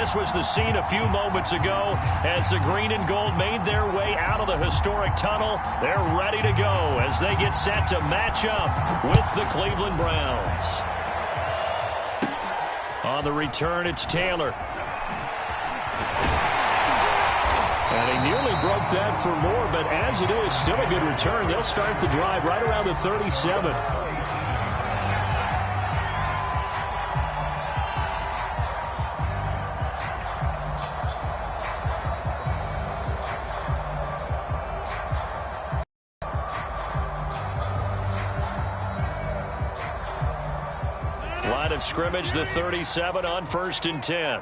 this was the scene a few moments ago as the green and gold made their way out of the historic tunnel. They're ready to go as they get set to match up with the Cleveland Browns. On the return, it's Taylor. And he nearly broke that for more, but as it is, still a good return. They'll start the drive right around the 37. Line of scrimmage, the 37 on 1st and 10.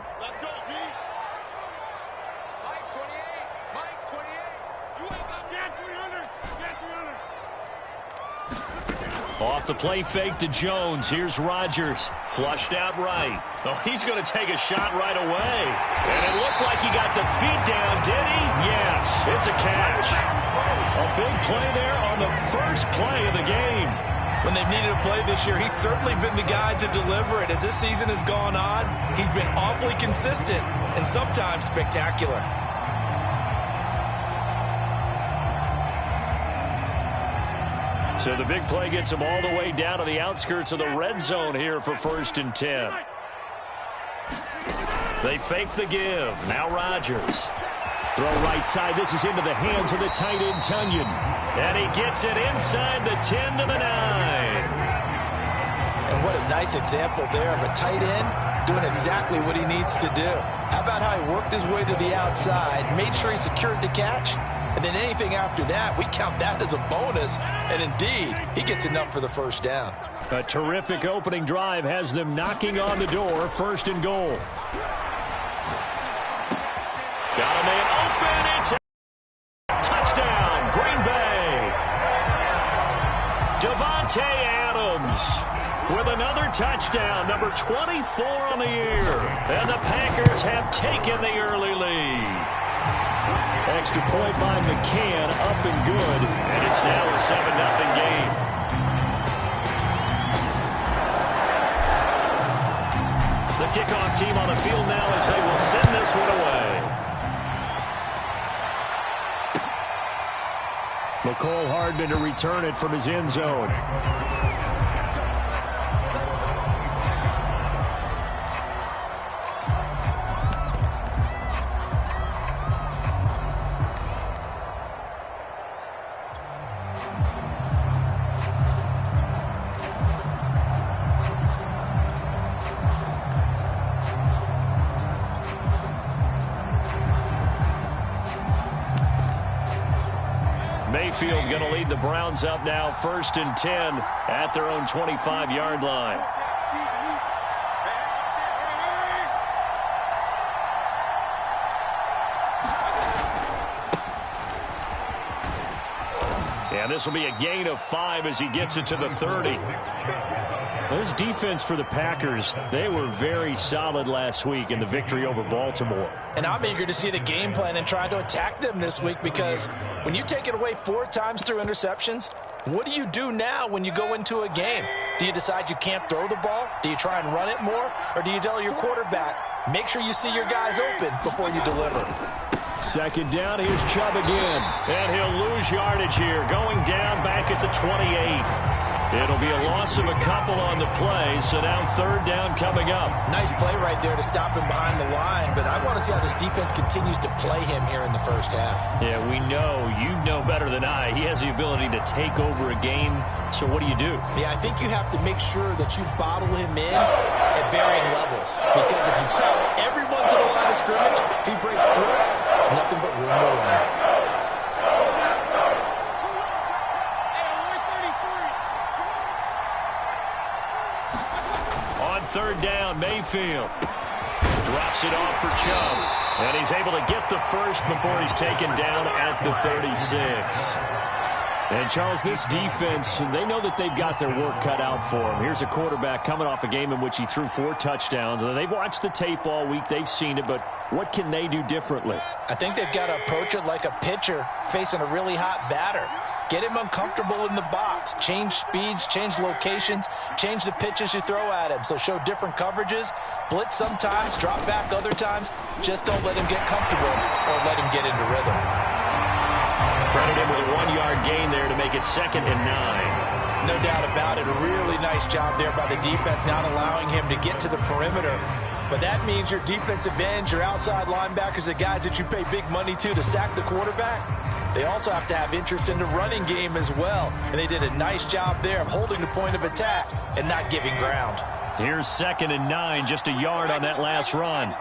Off the play fake to Jones. Here's Rodgers. Flushed out right. Oh, he's going to take a shot right away. And it looked like he got the feet down, did he? Yes, it's a catch. A big play there on the first play of the game. When they've needed a play this year, he's certainly been the guy to deliver it. As this season has gone on, he's been awfully consistent and sometimes spectacular. So the big play gets him all the way down to the outskirts of the red zone here for 1st and 10. They fake the give. Now Rodgers. Throw right side. This is into the hands of the tight end, Tunyon. And he gets it inside the 10 to the 9. And what a nice example there of a tight end doing exactly what he needs to do. How about how he worked his way to the outside, made sure he secured the catch, and then anything after that, we count that as a bonus. And indeed, he gets enough for the first down. A terrific opening drive has them knocking on the door. 1st and goal. Got a man open. It's a touchdown, Green Bay. Davante Adams with another touchdown, number 24 on the year. And the Packers have taken the early lead. Extra point by McCann, up and good, and it's now a 7-0 game. The kickoff team on the field now as they will send this one away. McCole Hardman to return it from his end zone. Mayfield going to lead the Browns up now, 1st and 10 at their own 25-yard line. And this will be a gain of 5 as he gets it to the 30. This defense for the Packers, they were very solid last week in the victory over Baltimore. And I'm eager to see the game plan and try to attack them this week, because when you take it away 4 times through interceptions, what do you do now when you go into a game? Do you decide you can't throw the ball? Do you try and run it more? Or do you tell your quarterback, make sure you see your guys open before you deliver? 2nd down, here's Chubb again. And he'll lose yardage here, going down back at the 28. It'll be a loss of a couple on the play, so now 3rd down coming up. Nice play right there to stop him behind the line, but I want to see how this defense continues to play him here in the first half. Yeah, we know, you know better than I, he has the ability to take over a game, so what do you do? Yeah, I think you have to make sure that you bottle him in at varying levels, because if you crowd everyone to the line of scrimmage, if he breaks through, it's nothing but room to run. On 3rd down, Mayfield drops it off for Chubb, and he's able to get the first before he's taken down at the 36. And, Charles, this defense, they know that they've got their work cut out for them. Here's a quarterback coming off a game in which he threw 4 touchdowns. And they've watched the tape all week. They've seen it, but what can they do differently? I think they've got to approach it like a pitcher facing a really hot batter. Get him uncomfortable in the box. Change speeds, change locations, change the pitches you throw at him. So show different coverages. Blitz sometimes, drop back other times. Just don't let him get comfortable or let him get into rhythm. Credit him with a 1-yard gain there to make it 2nd and 9. No doubt about it. A really nice job there by the defense, not allowing him to get to the perimeter. But that means your defensive ends, your outside linebackers, the guys that you pay big money to sack the quarterback, they also have to have interest in the running game as well. And they did a nice job there of holding the point of attack and not giving ground. Here's 2nd and 9, just a yard on that last run.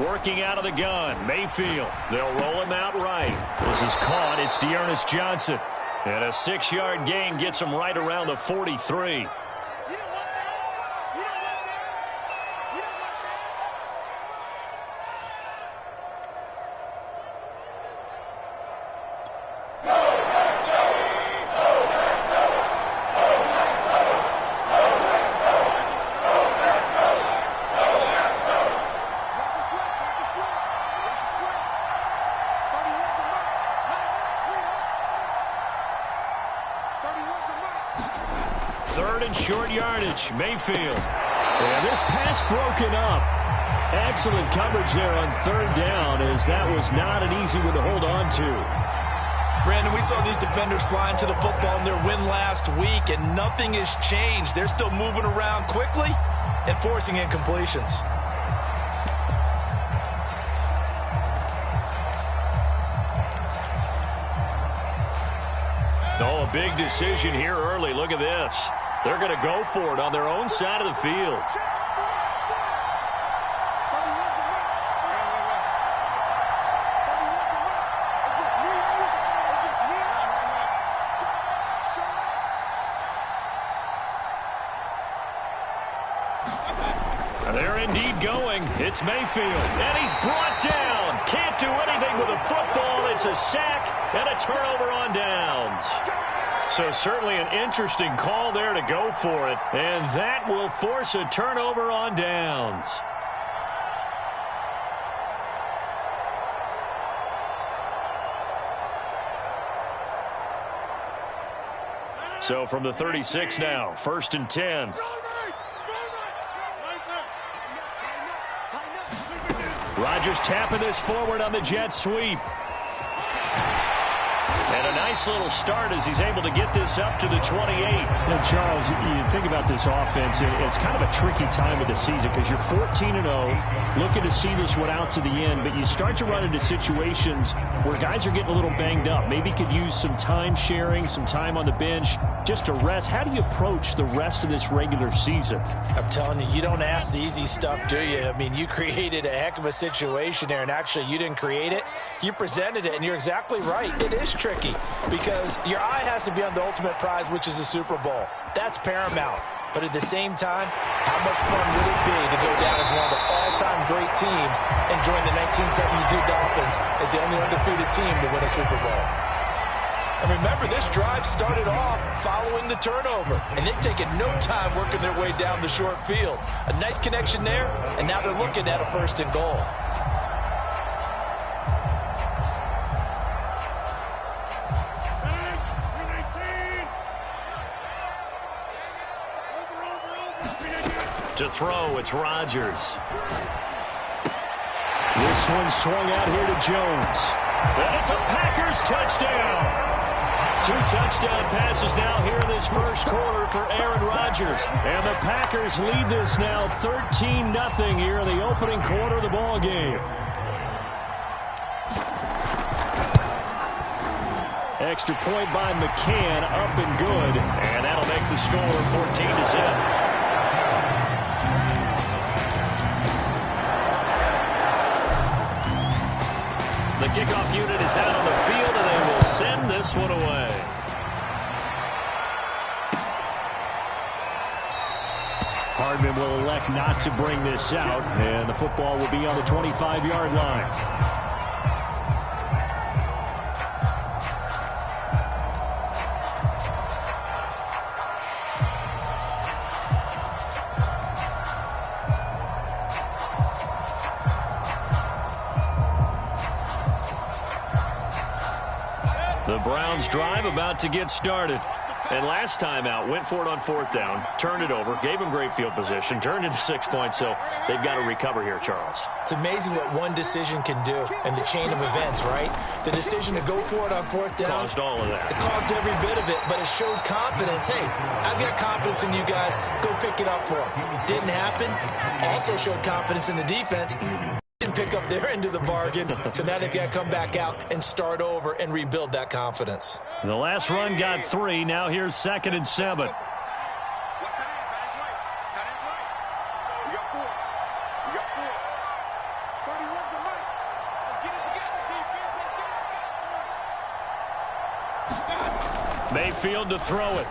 Working out of the gun, Mayfield. They'll roll him out right. This is caught. It's D'Ernest Johnson. And a 6-yard gain gets him right around the 43. Short yardage, Mayfield. And this pass broken up. Excellent coverage there on 3rd down, as that was not an easy one to hold on to. Brandon, we saw these defenders flying to the football in their win last week, and nothing has changed. They're still moving around quickly and forcing incompletions. Oh, a big decision here early. Look at this. They're going to go for it on their own side of the field. They're indeed going. It's Mayfield. And he's brought down. Can't do anything with a football. It's a sack and a turnover on downs. So certainly an interesting call there to go for it. And that will force a turnover on downs. So from the 36 now, 1st and 10. Rodgers tapping this forward on the jet sweep. And a nice little start as he's able to get this up to the 28. And Charles, you think about this offense, it's kind of a tricky time of the season because you're 14-0, looking to see this one out to the end, but you start to run into situations where guys are getting a little banged up. Maybe could use some time sharing, some time on the bench just to rest. How do you approach the rest of this regular season? I'm telling you, you don't ask the easy stuff, do you? I mean, you created a heck of a situation there, and actually you didn't create it. You presented it, and you're exactly right. It is tricky because your eye has to be on the ultimate prize, which is the Super Bowl. That's paramount. But at the same time, how much fun would it be to go down as one of the all-time great teams and join the 1972 Dolphins as the only undefeated team to win a Super Bowl? And remember, this drive started off following the turnover, and they've taken no time working their way down the short field. A nice connection there, and now they're looking at a 1st and goal. To throw, it's Rodgers. This one swung out here to Jones. And it's a Packers touchdown. 2 touchdown passes now here in this first quarter for Aaron Rodgers. And the Packers lead this now 13-0 here in the opening quarter of the ball game. Extra point by McCann, up and good. And that'll make the score 14-0. The kickoff unit is out on the field, and they will send this one away. Hardman will elect not to bring this out, and the football will be on the 25-yard line. The Browns drive about to get started. And last time out, went for it on 4th down, turned it over, gave them great field position, turned into 6 points, so they've got to recover here, Charles. It's amazing what one decision can do in the chain of events, right? The decision to go for it on 4th down. Caused all of that. It caused every bit of it, but it showed confidence. Hey, I've got confidence in you guys. Go pick it up for them. Didn't happen. Also showed confidence in the defense. Didn't pick up their end of the bargain, so now they've got to come back out and start over and rebuild that confidence. The last run got 3. Now here's 2nd and 7. Mayfield to throw it.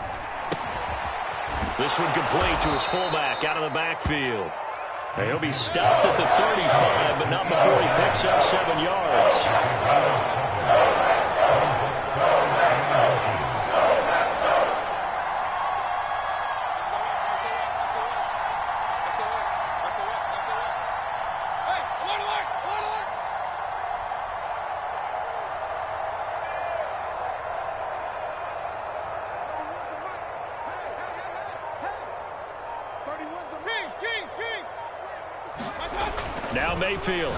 This one complete to his fullback out of the backfield. And he'll be stopped at the 35, but not before he picks up 7 yards. Now Mayfield.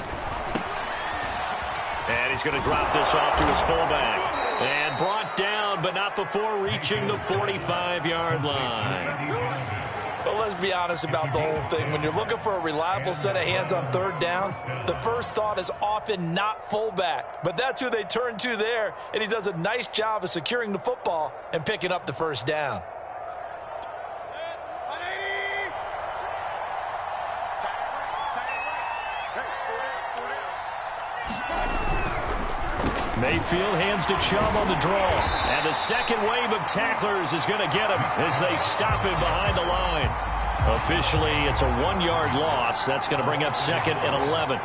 And he's going to drop this off to his fullback. And brought down, but not before reaching the 45-yard line. Well, let's be honest about the whole thing. When you're looking for a reliable set of hands on 3rd down, the first thought is often not fullback. But that's who they turn to there, and he does a nice job of securing the football and picking up the 1st down. Mayfield hands to Chubb on the draw. And the second wave of tacklers is going to get him as they stop him behind the line. Officially, it's a 1-yard loss. That's going to bring up 2nd and 11.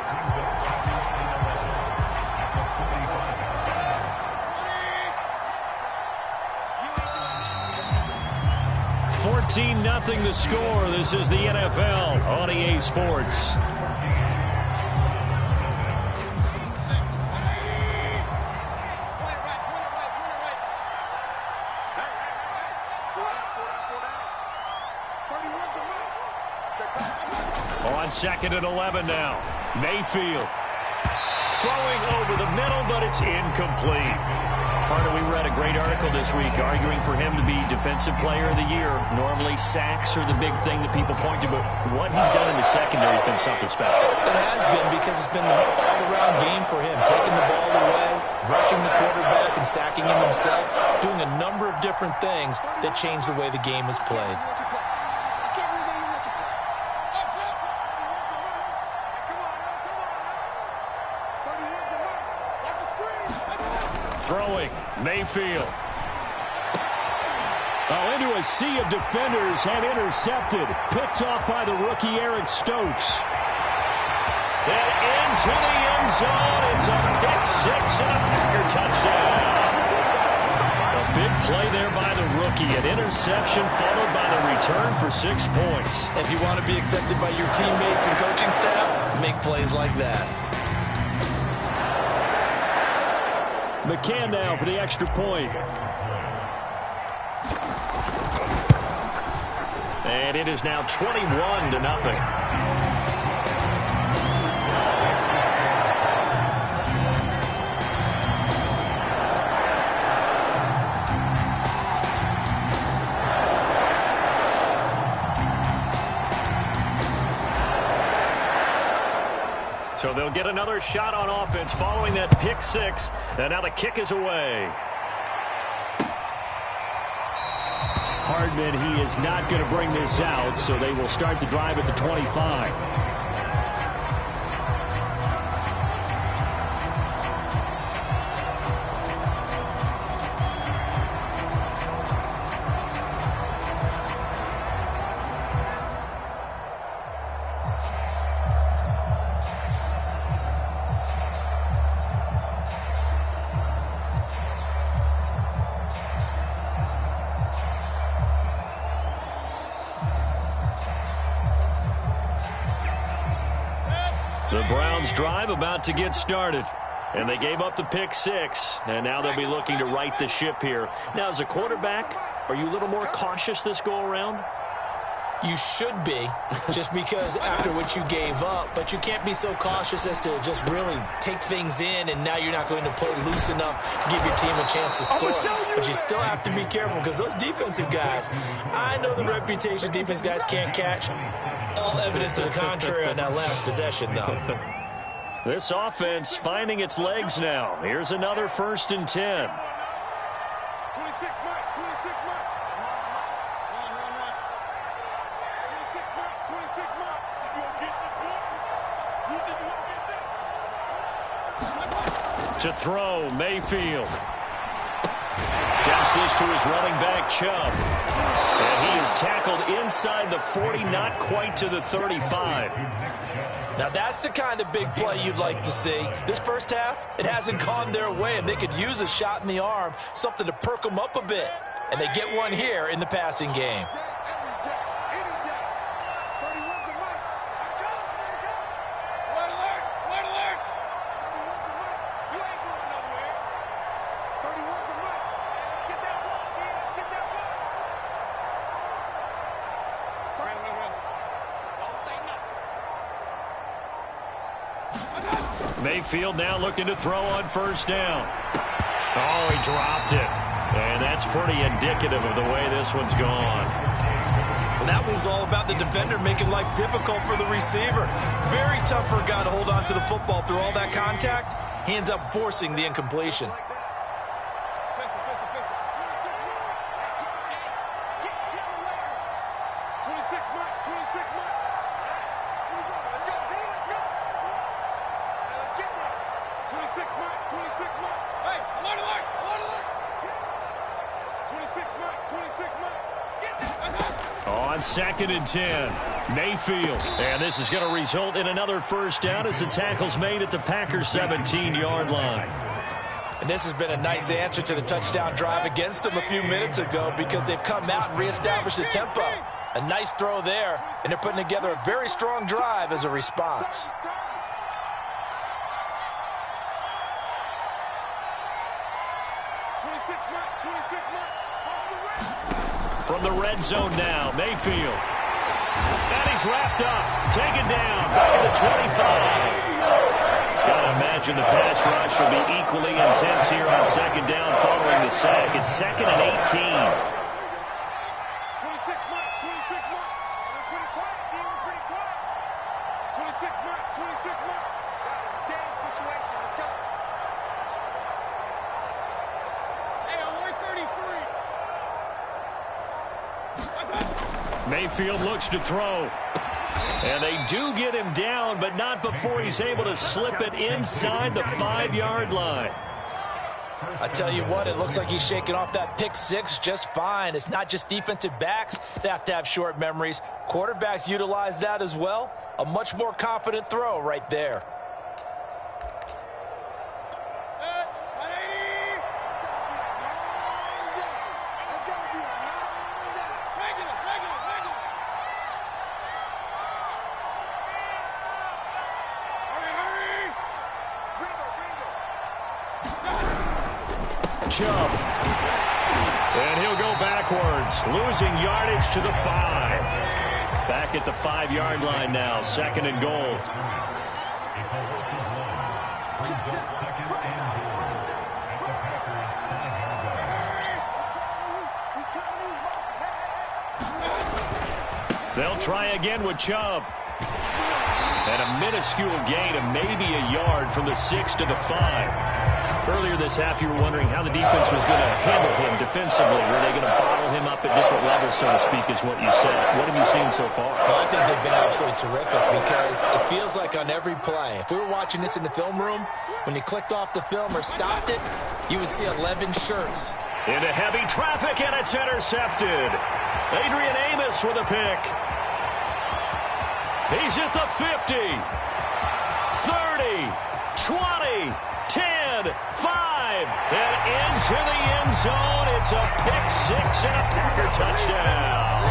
(14-0) the score. This is the NFL on EA Sports. On 2nd and 11 now. Mayfield throwing over the middle, but it's incomplete. Carter, we read a great article this week arguing for him to be Defensive Player of the Year. Normally sacks are the big thing that people point to, but what he's done in the secondary has been something special. It has been, because it's been an all-around game for him. Taking the ball away, rushing the quarterback, and sacking him himself. Doing a number of different things that change the way the game is played. Throwing, Mayfield. Oh, into a sea of defenders and intercepted. Picked off by the rookie Eric Stokes. And into the end zone. It's a pick 6 and a Packer touchdown. A big play there by the rookie. An interception followed by the return for 6 points. If you want to be accepted by your teammates and coaching staff, make plays like that. McCann now for the extra point. And it is now 21-0. So they'll get another shot on offense following that pick 6. And now the kick is away. Hardman, he is not going to bring this out, so they will start the drive at the 25. The Browns drive about to get started. And they gave up the pick 6, and now they'll be looking to right the ship here. Now, as a quarterback, are you a little more cautious this go-around? You should be, just because after what you gave up, but you can't be so cautious as to just really take things in, and now you're not going to play loose enough to give your team a chance to score. But you still have to be careful, because those defensive guys, I know the reputation defense guys can't catch. All evidence to the contrary on that last possession, though. This offense finding its legs now. Here's another 1st and 10. 26 Mike, 26 Mike. 26 Mike. You gonna get the ball? You think you gonna get that? To throw, Mayfield. Dumps this to his running back, Chubb. And he is tackled inside the 40, not quite to the 35. Now, that's the kind of big play you'd like to see. This first half, it hasn't gone their way, and they could use a shot in the arm, something to perk them up a bit. And they get one here in the passing game. Mayfield now looking to throw on 1st down. Oh, he dropped it. And that's pretty indicative of the way this one's gone. Well, that one was all about the defender making life difficult for the receiver. Very tough for a guy to hold on to the football through all that contact. He ends up forcing the incompletion. On 2nd and 10, Mayfield. And this is going to result in another 1st down as the tackle's made at the Packers' 17-yard line. And this has been a nice answer to the touchdown drive against them a few minutes ago, because they've come out and reestablished the tempo. A nice throw there, and they're putting together a very strong drive as a response. From the red zone now, Mayfield. And he's wrapped up, taken down, back at the 25. Gotta imagine the pass rush will be equally intense here on 2nd down following the sack. It's 2nd and 18. 26 Mike, 26 Mike. Pretty quiet, pretty quiet. 26 Mike, 26 Mike. Stand situation, let's go. Hey, on 133. Mayfield looks to throw. And they do get him down, but not before he's able to slip it inside the 5-yard line. I tell you what, it looks like he's shaking off that pick 6 just fine. It's not just defensive backs that have to have short memories. Quarterbacks utilize that as well. A much more confident throw right there. Chubb. And he'll go backwards, losing yardage to the 5. Back at the 5-yard line now, 2nd and goal. They'll try again with Chubb. And a minuscule gain of maybe a yard from the 6 to the 5. Earlier this half, you were wondering how the defense was going to handle him defensively. Were they going to bottle him up at different levels, so to speak, is what you said. What have you seen so far? Well, I think they've been absolutely terrific, because it feels like on every play, if we were watching this in the film room, when you clicked off the film or stopped it, you would see 11 shirts. Into heavy traffic, and it's intercepted. Adrian Amos with a pick. He's at the 50, 30, 20, 10, 5, and into the end zone. It's a pick 6 and a Packer touchdown.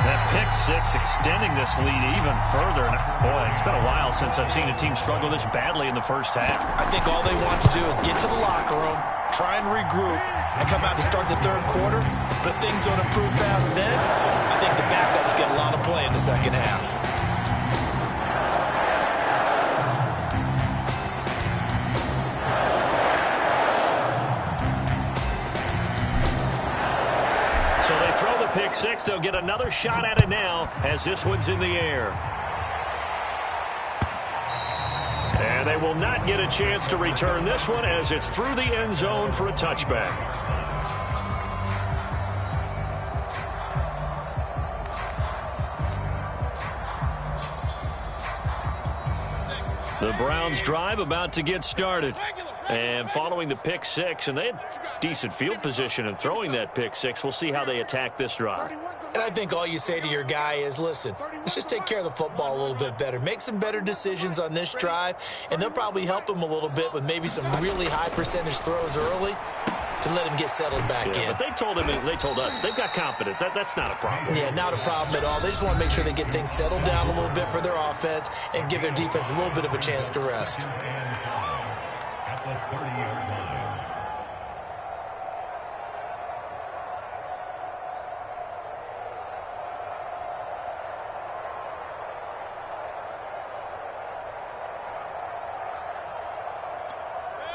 That pick six extending this lead even further. And boy, it's been a while since I've seen a team struggle this badly in the first half. I think all they want to do is get to the locker room, try and regroup, and come out to start the third quarter. But if things don't improve fast then, I think the backups get a lot of play in the second half. So they throw the pick six. They'll get another shot at it now as this one's in the air. And they will not get a chance to return this one as it's through the end zone for a touchback. The Browns drive about to get started. And following the pick six, and they had decent field position in throwing that pick six. We'll see how they attack this drive. And I think all you say to your guy is, listen, let's just take care of the football a little bit better. Make some better decisions on this drive, and they'll probably help him a little bit with maybe some really high percentage throws early to let him get settled back in. But they told us they've got confidence. That's not a problem. Yeah, not a problem at all. They just want to make sure they get things settled down a little bit for their offense and give their defense a little bit of a chance to rest.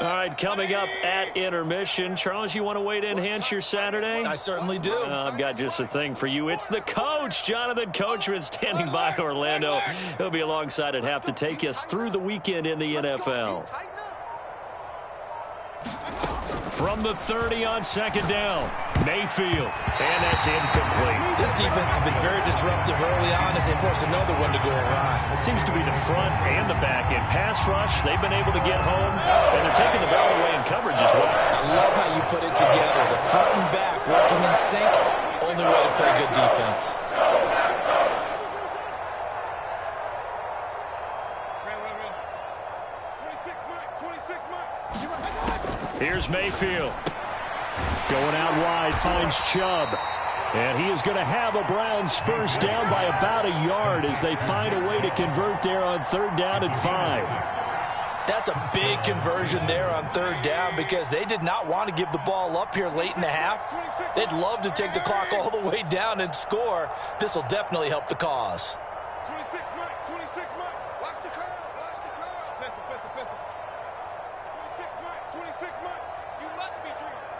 All right, coming up at intermission. Charles, you want to wait to enhance your Saturday? I certainly do. I've got just a thing for you. It's the coach, Jonathan Coachman, standing by Orlando. He'll be alongside at half to take us through the weekend in the NFL. From the 30 on second down, Mayfield, and that's incomplete. This defense has been very disruptive early on as they force another one to go awry. It seems to be the front and the back end. Pass rush, they've been able to get home, and they're taking the ball away in coverage as well. I love how you put it together. The front and back working in sync, only way to play good defense. Here's Mayfield. Going out wide, finds Chubb. And he is going to have a Browns first down by about a yard as they find a way to convert there on third down and 5. That's a big conversion there on third down because they did not want to give the ball up here late in the half. They'd love to take the clock all the way down and score. This will definitely help the cause. 26 Mike. Watch the curl. Pistol. 26 Mike. You must be dreaming.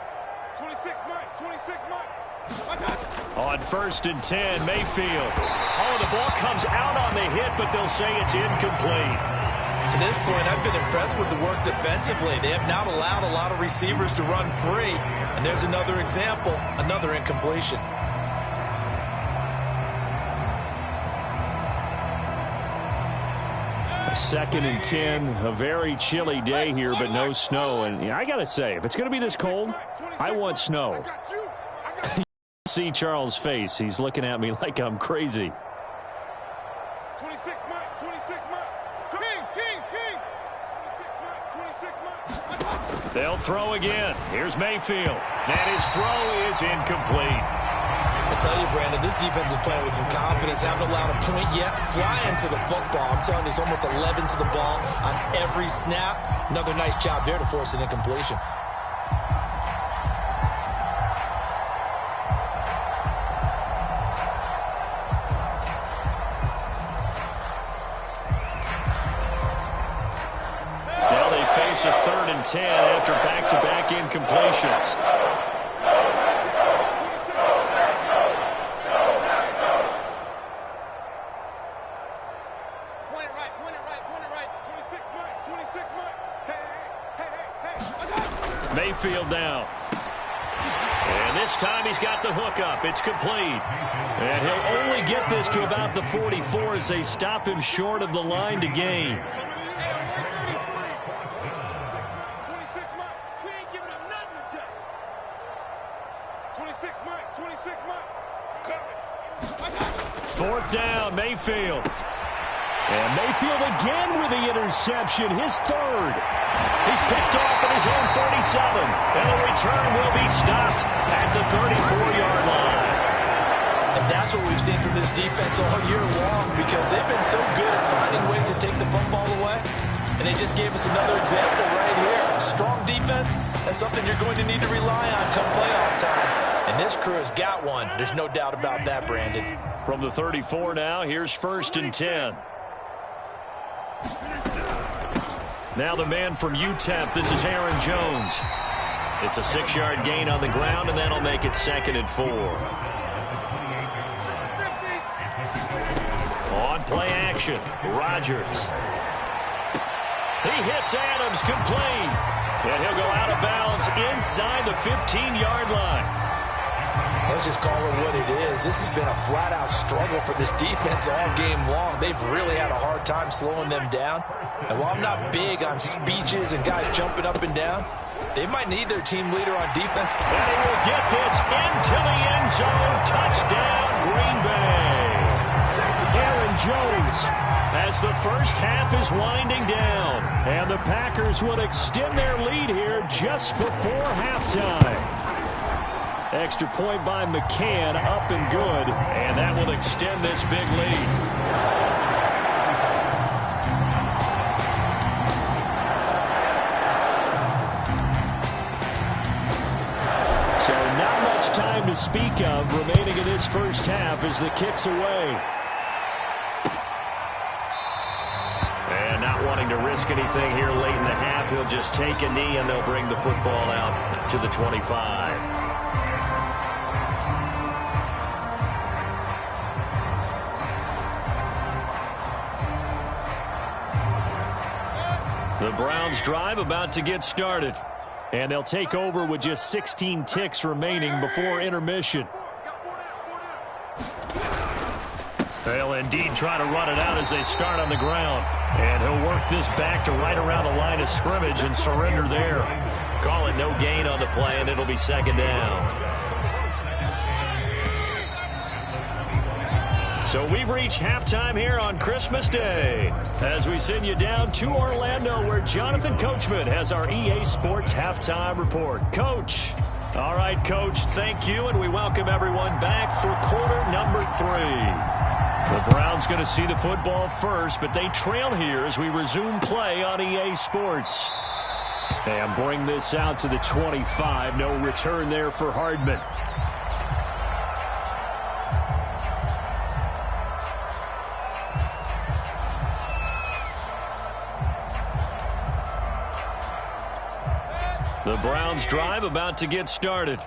26 Mike. On first and 10, Mayfield. Oh, the ball comes out on the hit, but they'll say it's incomplete. To this point, I've been impressed with the work defensively. They have not allowed a lot of receivers to run free. And there's another example, another incompletion. Second and 10, a very chilly day here, but no snow. And I got to say, if it's going to be this cold, I want snow. See Charles' face. He's looking at me like I'm crazy. 26 Mike. Kings. 26 Mike. They'll throw again. Here's Mayfield. And his throw is incomplete. I tell you, Brandon, this defense is playing with some confidence. Haven't allowed a point yet. Flying to the football. I'm telling you, it's almost 11 to the ball on every snap. Another nice job there to force an incompletion. Now they face a third and 10 after back-to-back incompletions. Mayfield down. And this time he's got the hook up. It's complete. And he'll only get this to about the 44 as they stop him short of the line to gain. 26 Mike. We ain't giving him nothing to take. 26 Mike. Fourth down, Mayfield. And Mayfield again with the interception, his third. He's picked off at his own 37. And the return will be stopped at the 34-yard line. And that's what we've seen from this defense all year long, because they've been so good at finding ways to take the football away. And they just gave us another example right here. A strong defense, that's something you're going to need to rely on come playoff time. And this crew has got one. There's no doubt about that, Brandon. From the 34 now, here's 1st and 10. Now the man from UTEP, this is Aaron Jones. It's a 6-yard gain on the ground, and that'll make it 2nd and 4. On play action, Rodgers. He hits Adams, complete. And he'll go out of bounds inside the 15-yard line. Let's just call it what it is. This has been a flat-out struggle for this defense all game long. They've really had a hard time slowing them down. And while I'm not big on speeches and guys jumping up and down, they might need their team leader on defense. And he will get this into the end zone. Touchdown, Green Bay. Aaron Jones, as the first half is winding down. And the Packers will extend their lead here just before halftime. Extra point by McCann, up and good. And that will extend this big lead. So not much time to speak of remaining in this first half as the kick's away. And not wanting to risk anything here late in the half, he'll just take a knee and they'll bring the football out to the 25. The Browns drive about to get started. And they'll take over with just 16 ticks remaining before intermission. They'll indeed try to run it out as they start on the ground. And he'll work this back to right around the line of scrimmage and surrender there. Call it no gain on the play, and it'll be 2nd down. So we've reached halftime here on Christmas Day as we send you down to Orlando where Jonathan Coachman has our EA Sports Halftime Report. Coach. All right, Coach, thank you, and we welcome everyone back for quarter number 3. The Browns going to see the football first, but they trail here as we resume play on EA Sports. And bring this out to the 25. No return there for Hardman. The Browns drive about to get started.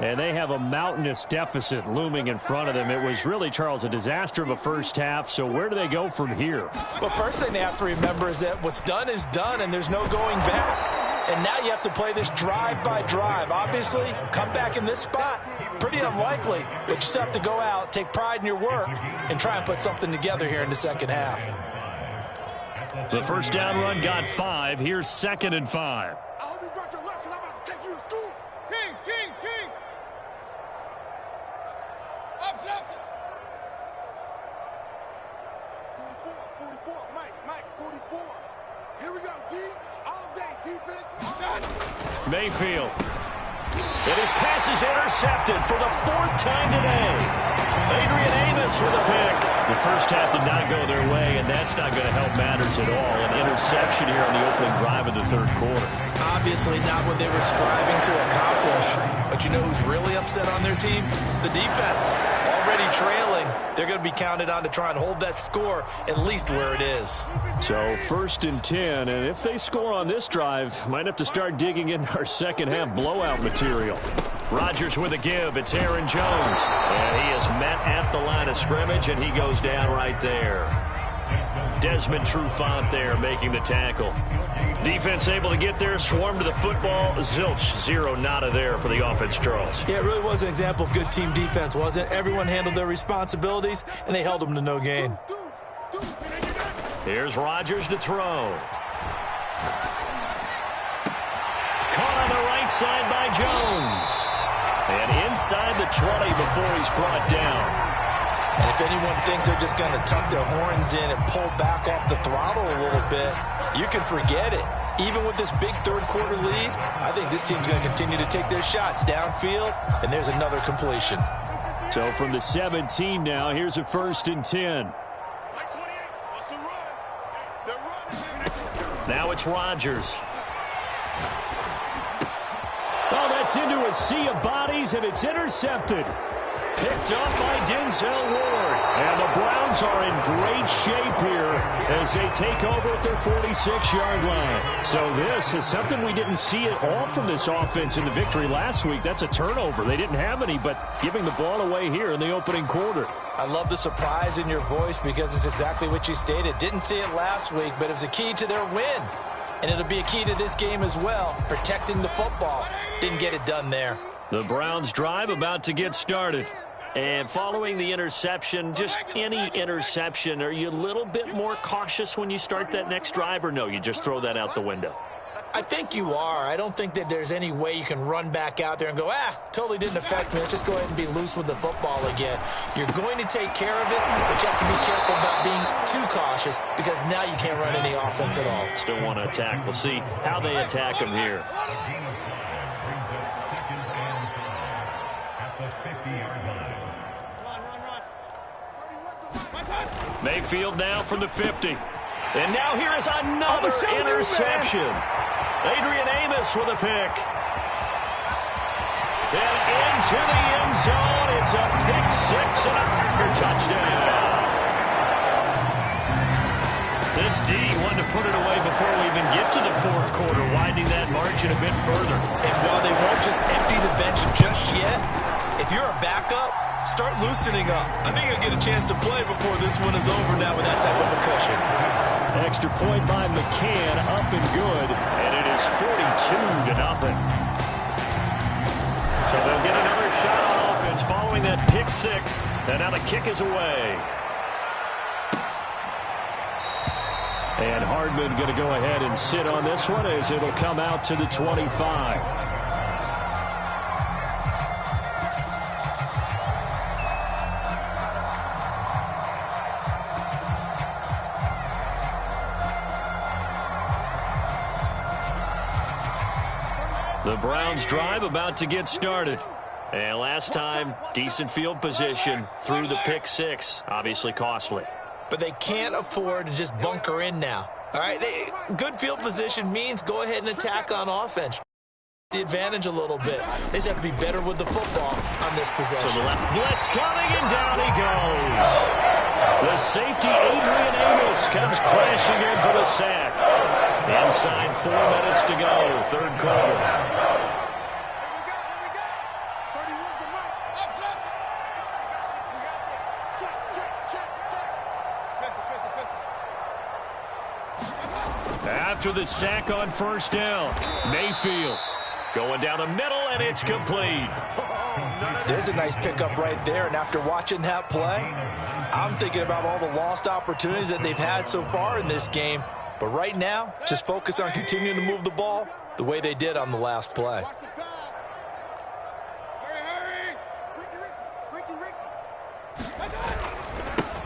And they have a mountainous deficit looming in front of them. It was really, Charles, a disaster of a first half. So where do they go from here? Well, first thing they have to remember is that what's done is done, and there's no going back. And now you have to play this drive by drive. Obviously, come back in this spot, pretty unlikely. But you still have to go out, take pride in your work, and try and put something together here in the second half. The first down run got 5. Here's 2nd and 5. I hope you brought your lunch because I'm about to take you to school. Kings, Kings, Kings. Option. 44, Mike, 44. Here we go, D. All day defense. Mayfield. And his pass is intercepted for the 4th time today. Adrian Amos with a pick. The first half did not go their way, and that's not going to help matters at all. An interception here on the opening drive of the 3rd quarter. Obviously not what they were striving to accomplish. But you know who's really upset on their team? The defense. Already trailing. They're going to be counted on to try and hold that score at least where it is. So 1st and 10, and if they score on this drive, might have to start digging in our second half blowout material. Rodgers with a give. It's Aaron Jones. And he is met at the line of scrimmage, and he goes down right there. Desmond Trufant there making the tackle. Defense able to get there, swarm to the football. Zilch, 0 nada there for the offense, Charles. Yeah, it really was an example of good team defense, wasn't it? Everyone handled their responsibilities, and they held them to no gain. Here's Rodgers to throw. Caught on the right side by Jones. And inside the 20 before he's brought down. And if anyone thinks they're just going to tuck their horns in and pull back off the throttle a little bit, you can forget it. Even with this big 3rd quarter lead, I think this team's going to continue to take their shots downfield, and there's another completion. So from the 17 now, here's a 1st and 10. Now it's Rodgers. Oh, that's into a sea of bodies, and it's intercepted. Picked up by Denzel Ward. And the Browns are in great shape here as they take over at their 46-yard line. So this is something we didn't see at all from this offense in the victory last week. That's a turnover. They didn't have any, but giving the ball away here in the opening quarter. I love the surprise in your voice because it's exactly what you stated. Didn't see it last week, but it was a key to their win. And it'll be a key to this game as well, protecting the football. Didn't get it done there. The Browns drive about to get started. And following the interception, just any interception, are you a little bit more cautious when you start that next drive, or no, you just throw that out the window? I think you are. I don't think that there's any way you can run back out there and go, totally didn't affect me. Let's just go ahead and be loose with the football again. You're going to take care of it, but you have to be careful about being too cautious because now you can't run any offense at all. Still want to attack. We'll see how they attack him here. Mayfield now from the 50. And now here is another interception. Adrian Amos with a pick. And into the end zone. It's a pick six and a Packer touchdown. This D wanted to put it away before we even get to the fourth quarter, widening that margin a bit further. And while they won't just empty the bench just yet, if you're a backup, start loosening up. I think you'll get a chance to play before this one is over now with that type of a cushion. Extra point by McCann, up and good. And it is 42-0. So they'll get another shot on offense following that pick six. And now the kick is away. And Hardman going to go ahead and sit on this one as it'll come out to the 25. The Browns drive about to get started. And last time, decent field position through the pick six. Obviously costly. But they can't afford to just bunker in now. All right, good field position means go ahead and attack on offense. The advantage a little bit. They just have to be better with the football on this possession. So the left blitz coming, and down he goes. The safety, Adrian Amos, comes crashing in for the sack. Inside 4 minutes to go, third quarter. After the sack on first down, Mayfield going down the middle, and it's complete. There's a nice pickup right there, and after watching that play, I'm thinking about all the lost opportunities that they've had so far in this game. But right now, just focus on continuing to move the ball the way they did on the last play.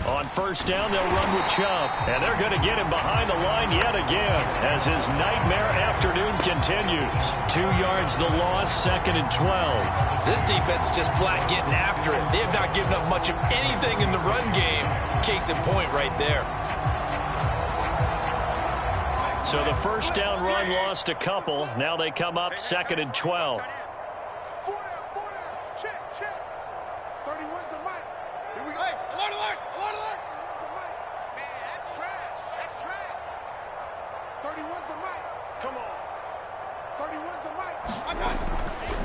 On first down, they'll run with Chubb. And they're going to get him behind the line yet again as his nightmare afternoon continues. 2 yards the loss, 2nd and 12. This defense is just flat getting after it. They have not given up much of anything in the run game. Case in point right there. So the first down run lost a couple. Now they come up 2nd and 12.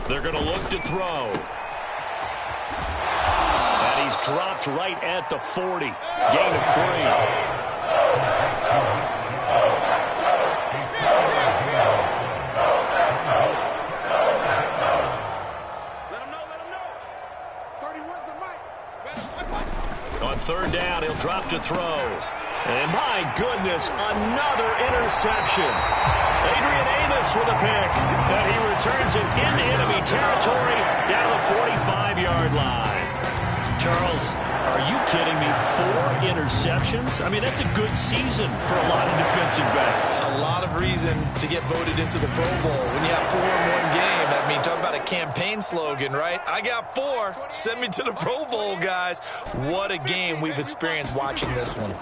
They're going to look to throw. And he's dropped right at the 40. Gain of 3. On third down, he'll drop to throw. And my goodness, another interception. Adrian Amos with a pick. And he returns it into enemy territory down the 45-yard line. Charles, Are you kidding me? 4 interceptions? I mean, that's a good season for a lot of defensive backs. A lot of reason to get voted into the Pro Bowl. When you have 4 in one game, I mean, talk about a campaign slogan, right? I got 4. Send me to the Pro Bowl, guys. What a game we've experienced watching this one.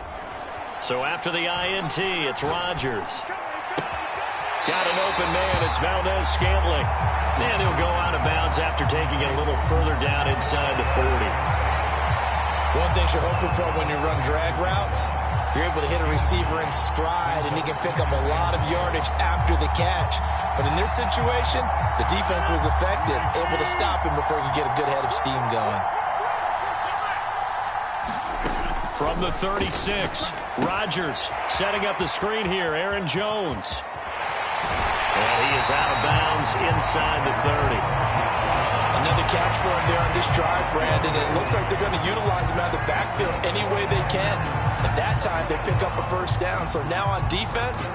So after the INT, it's Rodgers. Got an open man. It's Valdez-Scantling. And he'll go out of bounds after taking it a little further down inside the 40. One thing you're hoping for when you run drag routes, you're able to hit a receiver in stride, and he can pick up a lot of yardage after the catch. But in this situation, the defense was effective, able to stop him before he could get a good head of steam going. From the 36, Rodgers setting up the screen here. Aaron Jones. And he is out of bounds inside the 30. Another catch for him there on this drive, Brandon. It looks like they're going to utilize him out of the backfield any way they can. At that time, they pick up a first down. So now on defense,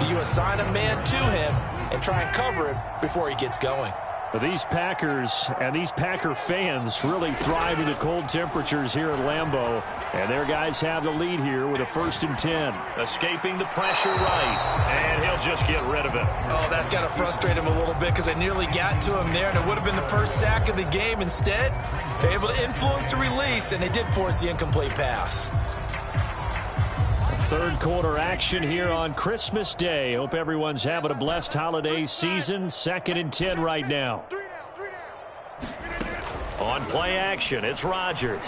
do you assign a man to him and try and cover him before he gets going? But these Packers and these Packer fans really thrive in the cold temperatures here at Lambeau. And their guys have the lead here with a 1st and 10. Escaping the pressure right. And he'll just get rid of it. Oh, that's got to frustrate him a little bit because they nearly got to him there, and it would have been the first sack of the game. Instead, they're able to influence the release, and they did force the incomplete pass. Third quarter action here on Christmas Day. Hope everyone's having a blessed holiday season. 2nd and 10 right now. On play action, it's Rodgers.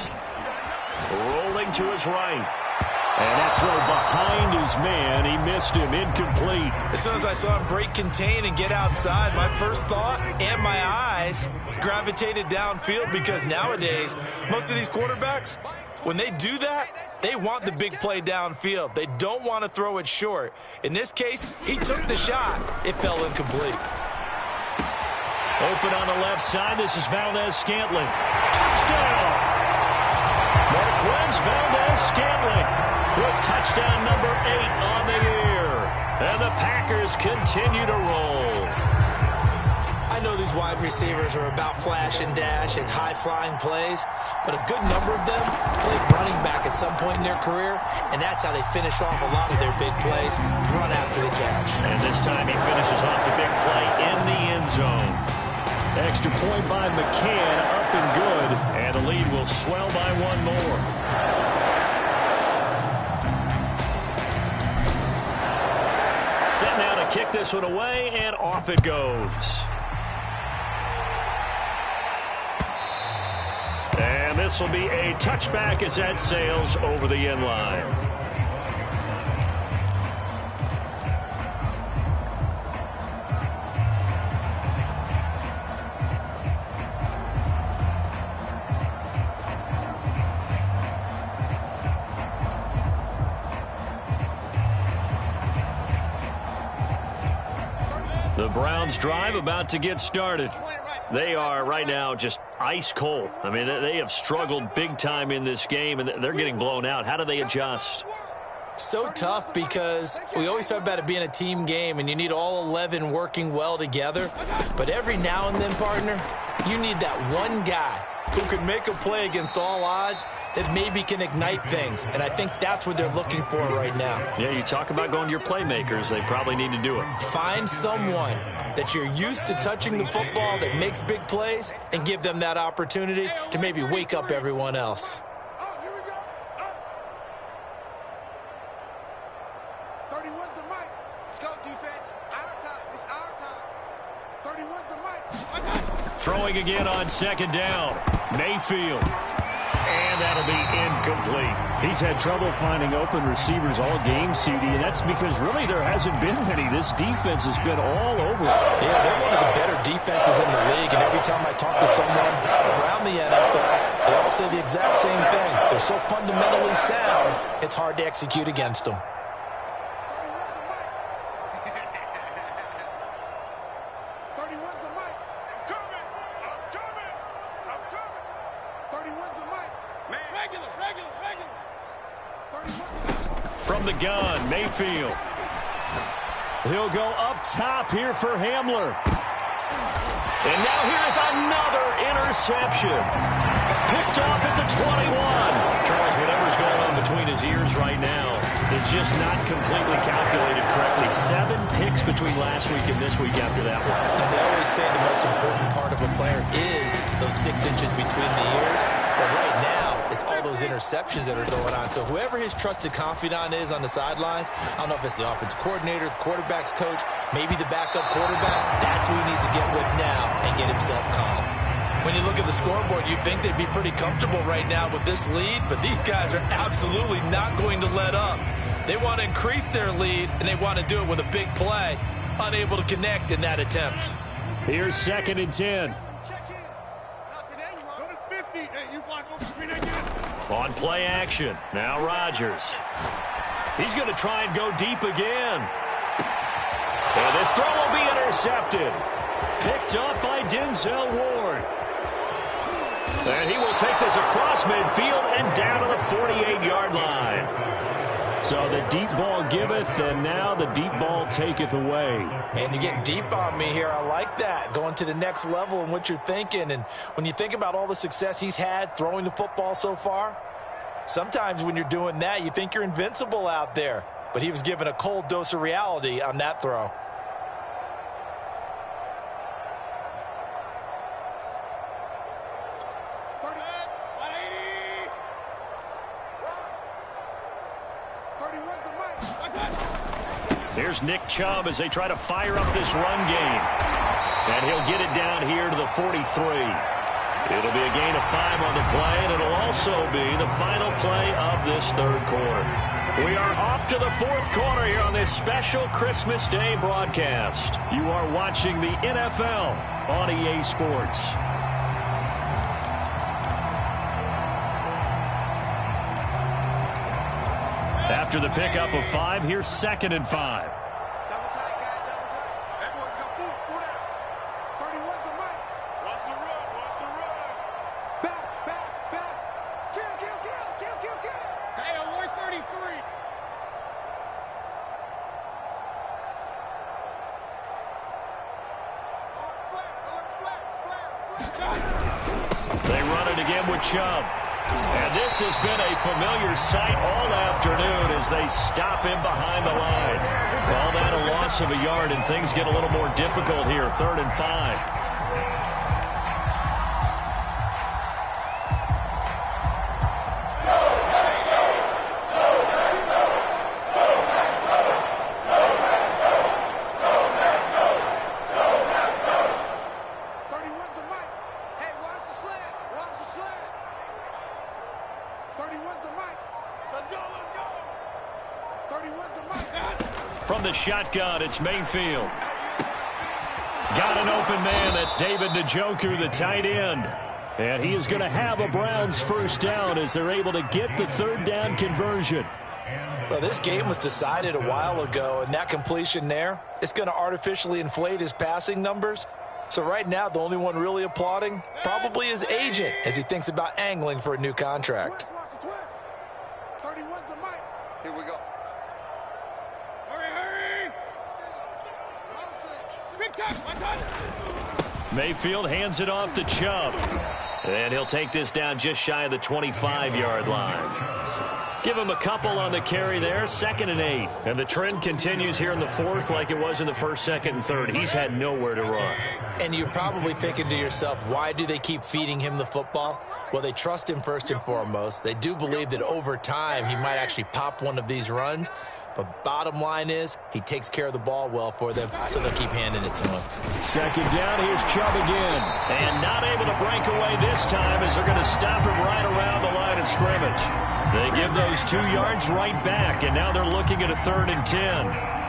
Rolling to his right. And that throw behind his man. He missed him. Incomplete. As soon as I saw him break contain and get outside, my first thought and my eyes gravitated downfield, because nowadays, most of these quarterbacks, when they do that, they want the big play downfield. They don't want to throw it short. In this case, he took the shot. It fell incomplete. Open on the left side. This is Valdez-Scantling. Touchdown! Marquez Valdez-Scantling with touchdown number 8 on the year. And the Packers continue to roll. I know these wide receivers are about flash and dash and high-flying plays, but a good number of them played running back at some point in their career, and that's how they finish off a lot of their big plays, run after the catch. And this time he finishes off the big play in the end zone. Extra point by McCann, up and good, and the lead will swell by 1 more. Set now to kick this one away, and off it goes. And this will be a touchback as that sails over the end line. The Browns drive about to get started. They are right now just ice cold. I mean, they have struggled big time in this game, and they're getting blown out. How do they adjust? So tough, because we always talk about it being a team game, and you need all 11 working well together. But every now and then, partner, you need that one guy who can make a play against all odds that maybe can ignite things. And I think that's what they're looking for right now. Yeah, you talk about going to your playmakers. They probably need to do it. Find someone that you're used to touching the football that makes big plays and give them that opportunity to maybe wake up everyone else. Oh, here we go. 31's the mic. Let's go, defense. Our time. It's our time. 31's the mic. Throwing again on 2nd down. Mayfield. And that'll be incomplete. He's had trouble finding open receivers all game, CD, and that's because really there hasn't been many. This defense has been all over. Yeah, they're one of the better defenses in the league, and every time I talk to someone around the NFL, they all say the exact same thing. They're so fundamentally sound, it's hard to execute against them. 31's the mic. I'm coming. I'm coming. I'm coming. 31's the mic. Man. Regular. 31's the mic. From the gun, Mayfield. He'll go up top here for Hamler. And now here is another interception. Picked off at the 21. his ears right now. It's just not completely calculated correctly. 7 picks between last week and this week after that one. And they always say the most important part of a player is those 6 inches between the ears. But right now, it's all those interceptions that are going on. So whoever his trusted confidant is on the sidelines, I don't know if it's the offensive coordinator, the quarterback's coach, maybe the backup quarterback, that's who he needs to get with now and get himself calm. When you look at the scoreboard, you'd think they'd be pretty comfortable right now with this lead, but these guys are absolutely not going to let up. They want to increase their lead, and they want to do it with a big play. Unable to connect in that attempt. Here's 2nd and 10. On play action, now Rodgers. He's going to try and go deep again. And this throw will be intercepted. Picked up by Denzel Ward. And he will take this across midfield and down to the 48-yard line. So the deep ball giveth, and now the deep ball taketh away. And you're getting deep on me here. I like that. Going to the next level in what you're thinking. And when you think about all the success he's had throwing the football so far, sometimes when you're doing that, you think you're invincible out there. But he was given a cold dose of reality on that throw. Here's Nick Chubb as they try to fire up this run game. And he'll get it down here to the 43. It'll be a gain of 5 on the play, and it'll also be the final play of this 3rd quarter. We are off to the 4th quarter here on this special Christmas Day broadcast. You are watching the NFL on EA Sports. After the pickup of 5, here's 2nd and 5. They run it again with Chubb. And this has been a familiar sight all afternoon as they stop him behind the line. Call that a loss of a yard, and things get a little more difficult here. 3rd and 5. From the shotgun, it's Mayfield. Got an open man. That's David Njoku, the tight end. And he is going to have a Browns first down as they're able to get the 3rd down conversion. Well, this game was decided a while ago, and that completion there, it's going to artificially inflate his passing numbers. So right now, the only one really applauding probably his agent as he thinks about angling for a new contract. Here we go. Mayfield hands it off to Chubb. And he'll take this down just shy of the 25-yard line. Give him a couple on the carry there. 2nd and 8. And the trend continues here in the 4th like it was in the 1st, 2nd, and 3rd. He's had nowhere to run. And you're probably thinking to yourself, why do they keep feeding him the football? Well, they trust him first and foremost. They do believe that over time he might actually pop one of these runs. But bottom line is, he takes care of the ball well for them, so they'll keep handing it to him. 2nd down, here's Chubb again. And not able to break away this time as they're going to stop him right around the line of scrimmage. They give those 2 yards right back, and now they're looking at a 3rd and 10.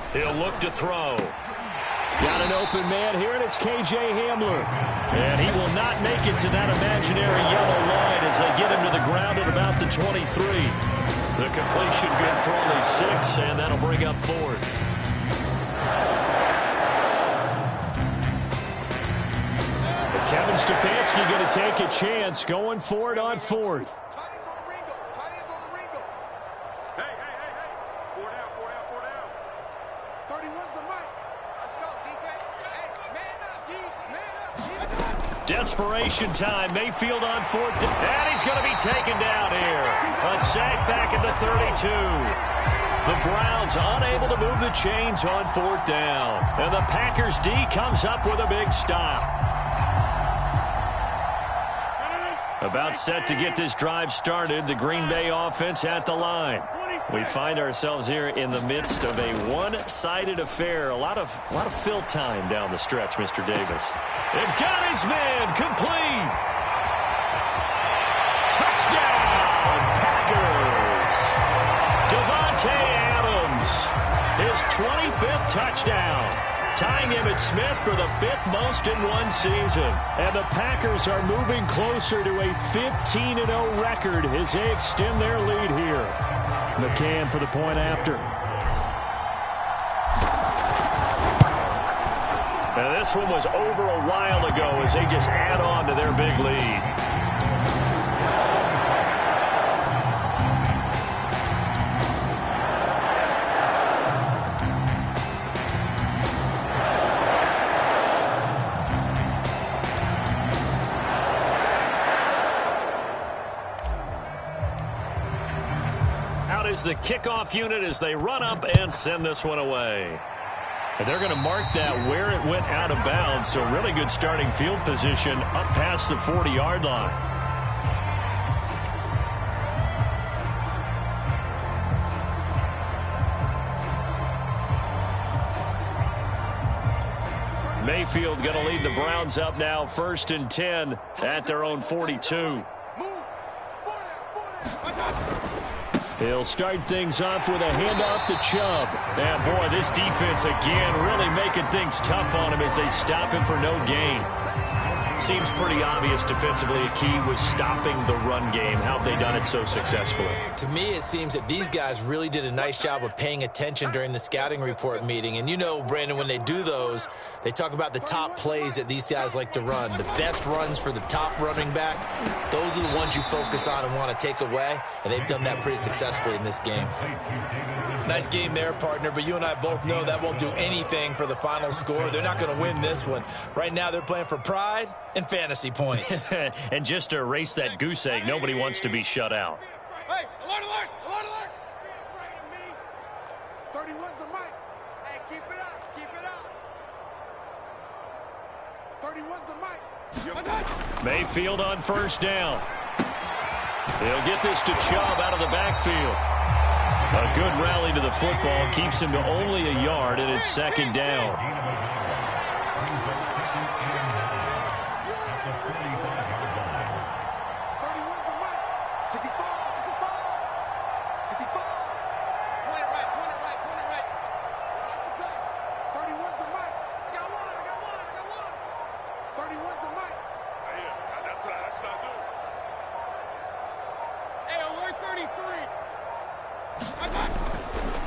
He'll look to throw. Got an open man here, and it's K.J. Hamler. And he will not make it to that imaginary yellow line as they get him to the ground at about the 23. The completion good for only 6, and that'll bring up 4th. Kevin Stefanski Stefanski going to take a chance, going for it on fourth. Tight ends on the ring go. Tight ends on the ring go. Hey. 4 down. 31's the mic. Let's go, defense. Hey, man up, D. Man up. Desperation time. Mayfield on fourth. And he's going to be taken down here. A sack back at the 32. The Browns unable to move the chains on fourth down. And the Packers D comes up with a big stop. About set to get this drive started. The Green Bay offense at the line. We find ourselves here in the midst of a one-sided affair. A lot of fill time down the stretch, Mr. Davis. They've got his man complete. Touchdown, Packers. Davante Adams, his 25th touchdown. Tying Emmitt Smith for the 5th most in one season. And the Packers are moving closer to a 15-0 record as they extend their lead here. McCann for the point after. Now this one was over a while ago as they just add on to their big lead. Is the kickoff unit as they run up and send this one away. And they're going to mark that where it went out of bounds, so really good starting field position up past the 40-yard line. Mayfield going to lead the Browns up now, 1st and 10 at their own 42. He'll start things off with a handoff to Chubb. And boy, this defense again really making things tough on him as they stop him for no gain. Seems pretty obvious defensively a key was stopping the run game. How have they done it so successfully? To me, it seems that these guys really did a nice job of paying attention during the scouting report meeting. And you know, Brandon, when they do those, they talk about the top plays that these guys like to run. The best runs for the top running back, those are the ones you focus on and want to take away. And they've done that pretty successfully in this game. Nice game there, partner, but you and I both know that won't do anything for the final score. They're not going to win this one. Right now, they're playing for pride and fantasy points. And just to erase that goose egg, nobody wants to be shut out. Hey, alert, alert, alert, alert. 31's the mic. Hey, keep it up, keep it up. 31's the mic. Mayfield on 1st down. He'll get this to Chubb out of the backfield. A good rally to the football keeps him to only a yard, and it's 2nd down.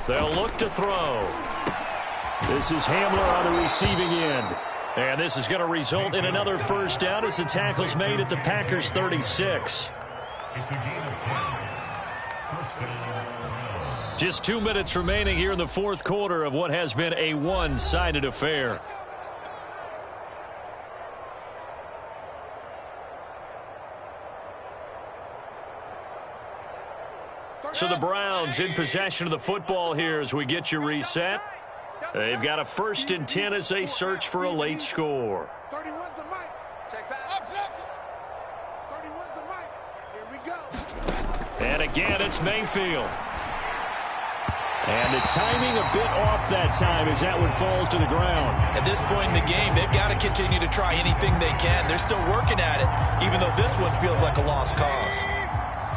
They'll look to throw. This is Hamler on the receiving end. And this is going to result in another 1st down as the tackle's made at the Packers 36. Just 2 minutes remaining here in the 4th quarter of what has been a one-sided affair. So the Browns in possession of the football here as we get you reset. They've got a 1st and 10 as they search for a late score. 31's the mic. Check back. 31's the mic. Here we go. And again, it's Mayfield. And the timing a bit off that time as that one falls to the ground. At this point in the game, they've got to continue to try anything they can. They're still working at it, even though this one feels like a lost cause.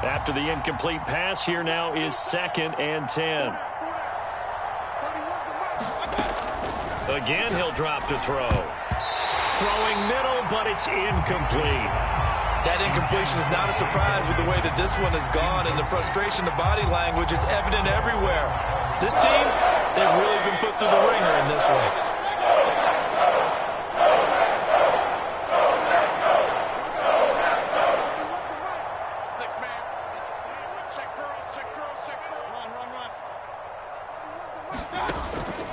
After the incomplete pass, here now is 2nd and 10. Again, he'll drop to throw. Throwing middle, but it's incomplete. That incompletion is not a surprise with the way that this one has gone, and the frustration, the body language is evident everywhere. This team, they've really been put through the ringer in this one.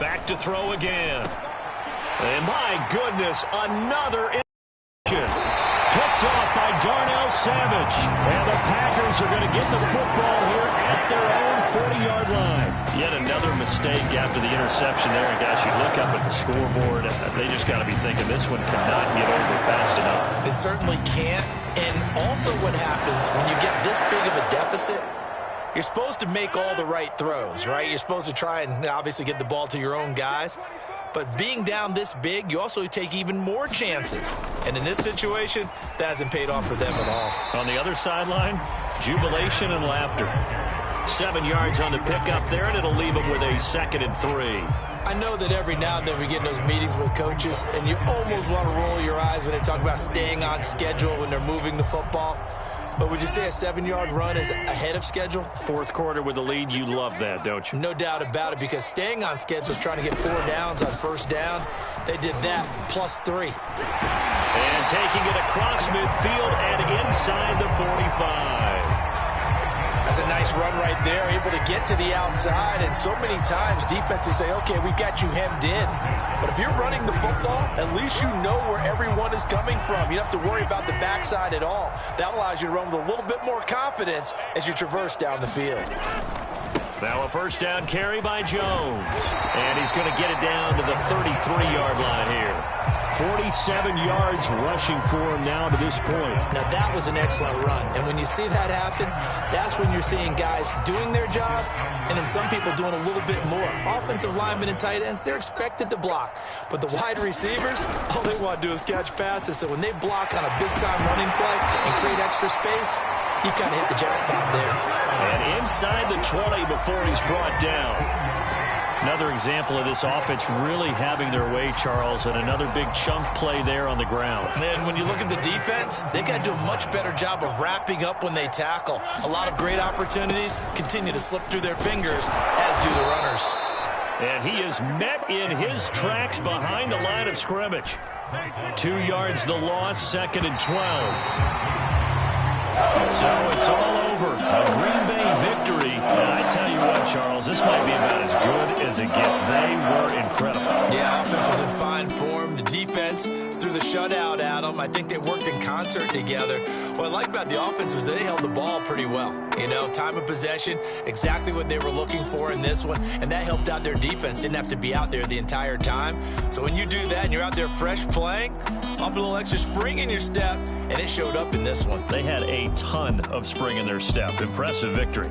Back to throw again. And my goodness, another interception. Picked off by Darnell Savage. And the Packers are going to get the football here at their own 40-yard line. Yet another mistake after the interception there. And guys, you look up at the scoreboard, they just got to be thinking this one cannot get over fast enough. It certainly can't. And also what happens when you get this big of a deficit, you're supposed to make all the right throws, right? You're supposed to try and obviously get the ball to your own guys. But being down this big, you also take even more chances. And in this situation, that hasn't paid off for them at all. On the other sideline, jubilation and laughter. 7 yards on the pickup there, and it'll leave them with a 2nd and 3. I know that every now and then we get in those meetings with coaches, and you almost want to roll your eyes when they talk about staying on schedule when they're moving the football. But would you say a 7-yard run is ahead of schedule? Fourth quarter with the lead, you love that, don't you? No doubt about it, because staying on schedule is trying to get 4 downs on first down. They did that, +3. And taking it across midfield and inside the 45. That's a nice run right there, able to get to the outside. And so many times defenses say, okay, we got you hemmed in. But if you're running the football, at least you know where everyone is coming from. You don't have to worry about the backside at all. That allows you to run with a little bit more confidence as you traverse down the field. Now a first down carry by Jones. And he's going to get it down to the 33-yard line here. 47 yards rushing for him now to this point. Now that was an excellent run. And when you see that happen, that's when you're seeing guys doing their job and then some people doing a little bit more. Offensive linemen and tight ends, they're expected to block. But the wide receivers, all they want to do is catch passes. So when they block on a big-time running play and create extra space, you've kind of hit the jackpot there. And inside the 20 before he's brought down. Another example of this offense really having their way, Charles, and another big chunk play there on the ground. And when you look at the defense, they've got to do a much better job of wrapping up when they tackle. A lot of great opportunities continue to slip through their fingers, as do the runners. And he is met in his tracks behind the line of scrimmage. 2 yards the loss, 2nd and 12. So it's all over. A Green Bay victory. And I tell you what, Charles, this might be about as good as it gets. They were incredible. Yeah, offense was in fine form. The defense threw the shutout at them. I think they worked in concert together. What I like about the offense was they held the ball pretty well. You know, time of possession, exactly what they were looking for in this one. And that helped out their defense. Didn't have to be out there the entire time. So when you do that and you're out there fresh playing, off a little extra spring in your step, and it showed up in this one. They had a ton of spring in their step. Impressive victory.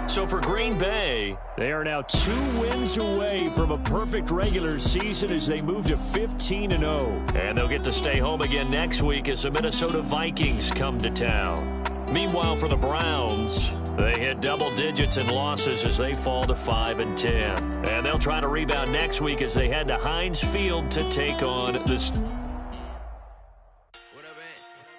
So for Green Bay, they are now 2 wins away from a perfect regular season as they move to 15-0. And they'll get to stay home again next week as the Minnesota Vikings come to town. Meanwhile, for the Browns, they hit double digits in losses as they fall to 5-10. And they'll try to rebound next week as they head to Heinz Field to take on the